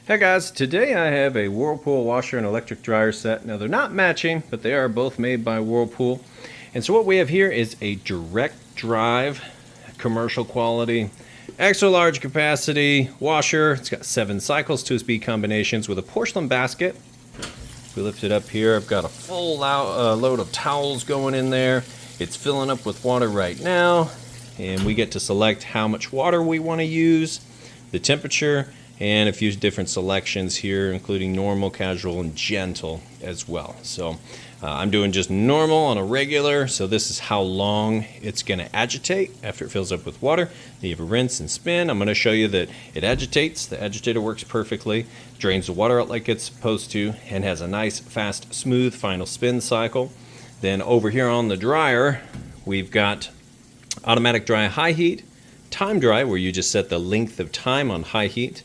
Hey guys, today I have a Whirlpool washer and electric dryer set. Now they're not matching, but they are both made by Whirlpool. And so what we have here is a direct drive, commercial quality, extra large capacity washer. It's got 7 cycles, 2-speed combinations with a porcelain basket. If we lift it up here, I've got a full load of towels going in there. It's filling up with water right now, and we get to select how much water we want to use, the temperature, and a few different selections here, including normal, casual, and gentle as well. So I'm doing just normal on a regular, so this is how long it's going to agitate after it fills up with water. Then you have a rinse and spin. I'm going to show you that it agitates. The agitator works perfectly, drains the water out like it's supposed to, and has a nice, fast, smooth final spin cycle. Then over here on the dryer, we've got automatic dry high heat, time dry, where you just set the length of time on high heat.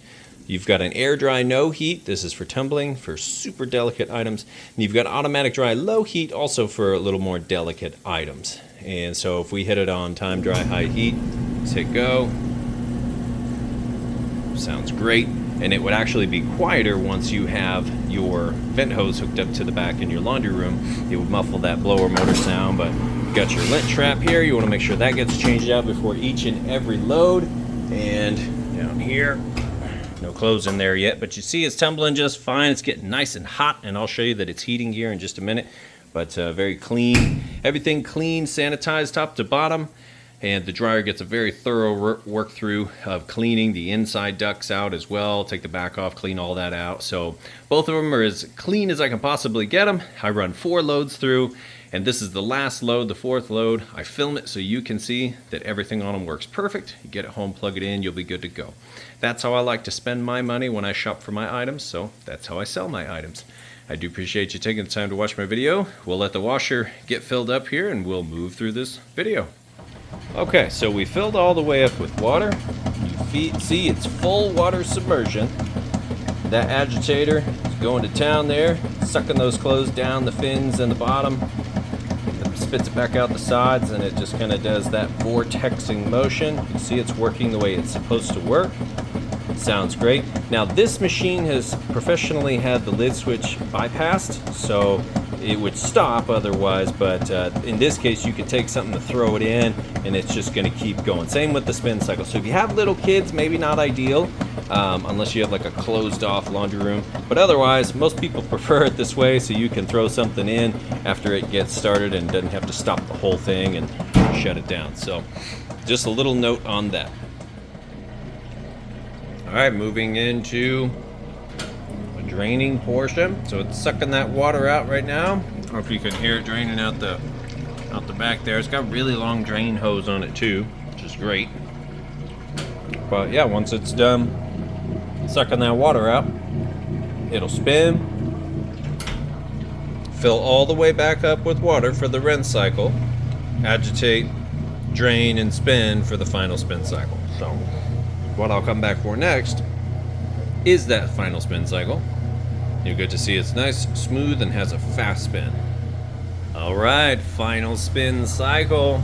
You've got an air dry no heat. This is for tumbling, for super delicate items. And you've got automatic dry low heat, also for a little more delicate items. And so if we hit it on time dry high heat, let's hit go. Sounds great. And it would actually be quieter once you have your vent hose hooked up to the back in your laundry room. It would muffle that blower motor sound, but you've got your lint trap here. You want to make sure that gets changed out before each and every load. And down here, no clothes in there yet, but you see it's tumbling just fine. It's getting nice and hot, and I'll show you that it's heating here in just a minute. But very clean. Everything clean, sanitized top to bottom. And the dryer gets a very thorough work through of cleaning the inside ducts out as well. Take the back off, clean all that out. So both of them are as clean as I can possibly get them. I run 4 loads through, and this is the last load, the 4th load. I film it so you can see that everything on them works perfect. You get it home, plug it in, you'll be good to go. That's how I like to spend my money when I shop for my items, so that's how I sell my items. I do appreciate you taking the time to watch my video. We'll let the washer get filled up here, and we'll move through this video. Okay, so we filled all the way up with water. You see it's full water submersion. That agitator is going to town there, sucking those clothes down the fins and the bottom. It spits it back out the sides, and it just kind of does that vortexing motion. You see it's working the way it's supposed to work. Sounds great. Now this machine has professionally had the lid switch bypassed, so it would stop otherwise, but in this case you could take something to throw it in and it's just going to keep going. Same with the spin cycle. So if you have little kids, maybe not ideal unless you have like a closed off laundry room, but otherwise most people prefer it this way, so you can throw something in after it gets started and doesn't have to stop the whole thing and shut it down. So just a little note on that. Alright, moving into the draining portion. So it's sucking that water out right now. I don't know if you can hear it draining out the back there. It's got really long drain hose on it too, which is great. But yeah, once it's done sucking that water out, it'll spin, fill all the way back up with water for the rinse cycle, agitate, drain, and spin for the final spin cycle. So what I'll come back for next is that final spin cycle. You get to see it's nice, smooth, and has a fast spin. Alright, final spin cycle.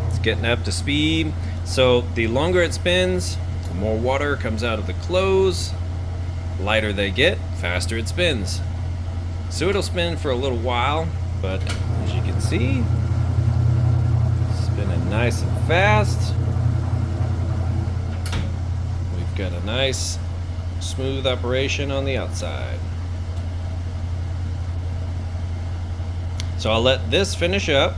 It's getting up to speed. So the longer it spins, the more water comes out of the clothes. Lighter they get, faster it spins. So it'll spin for a little while, but as you can see, spinning nice and fast. Got a nice smooth operation on the outside. So I'll let this finish up,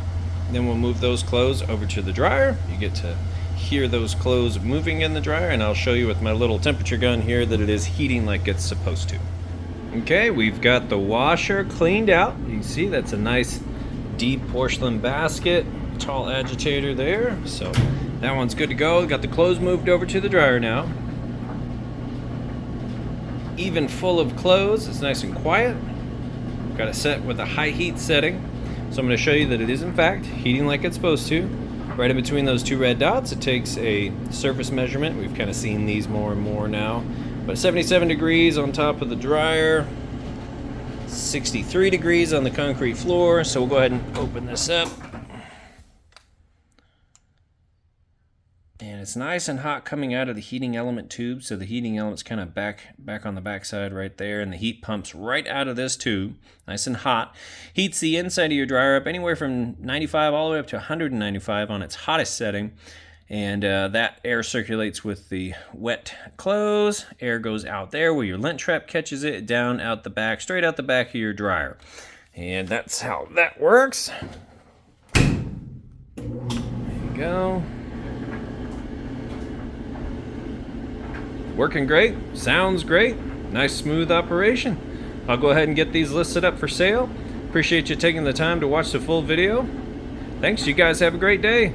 then we'll move those clothes over to the dryer. You get to hear those clothes moving in the dryer, and I'll show you with my little temperature gun here that it is heating like it's supposed to. Okay, we've got the washer cleaned out. You can see that's a nice deep porcelain basket, tall agitator there. So that one's good to go. Got the clothes moved over to the dryer now. Even full of clothes, it's nice and quiet. Got it set with a high heat setting, so I'm going to show you that it is in fact heating like it's supposed to. Right in between those 2 red dots, it takes a surface measurement. We've kind of seen these more and more now, but 77 degrees on top of the dryer, 63 degrees on the concrete floor. So we'll go ahead and open this up, and it's nice and hot coming out of the heating element tube. So the heating element's kind of back on the backside right there, and the heat pumps right out of this tube, nice and hot. Heats the inside of your dryer up anywhere from 95 all the way up to 195 on its hottest setting. And that air circulates with the wet clothes. Air goes out there where your lint trap catches it, down out the back, straight out the back of your dryer. And that's how that works. There you go. Working great, sounds great, nice smooth operation. I'll go ahead and get these listed up for sale. Appreciate you taking the time to watch the full video. Thanks, you guys have a great day.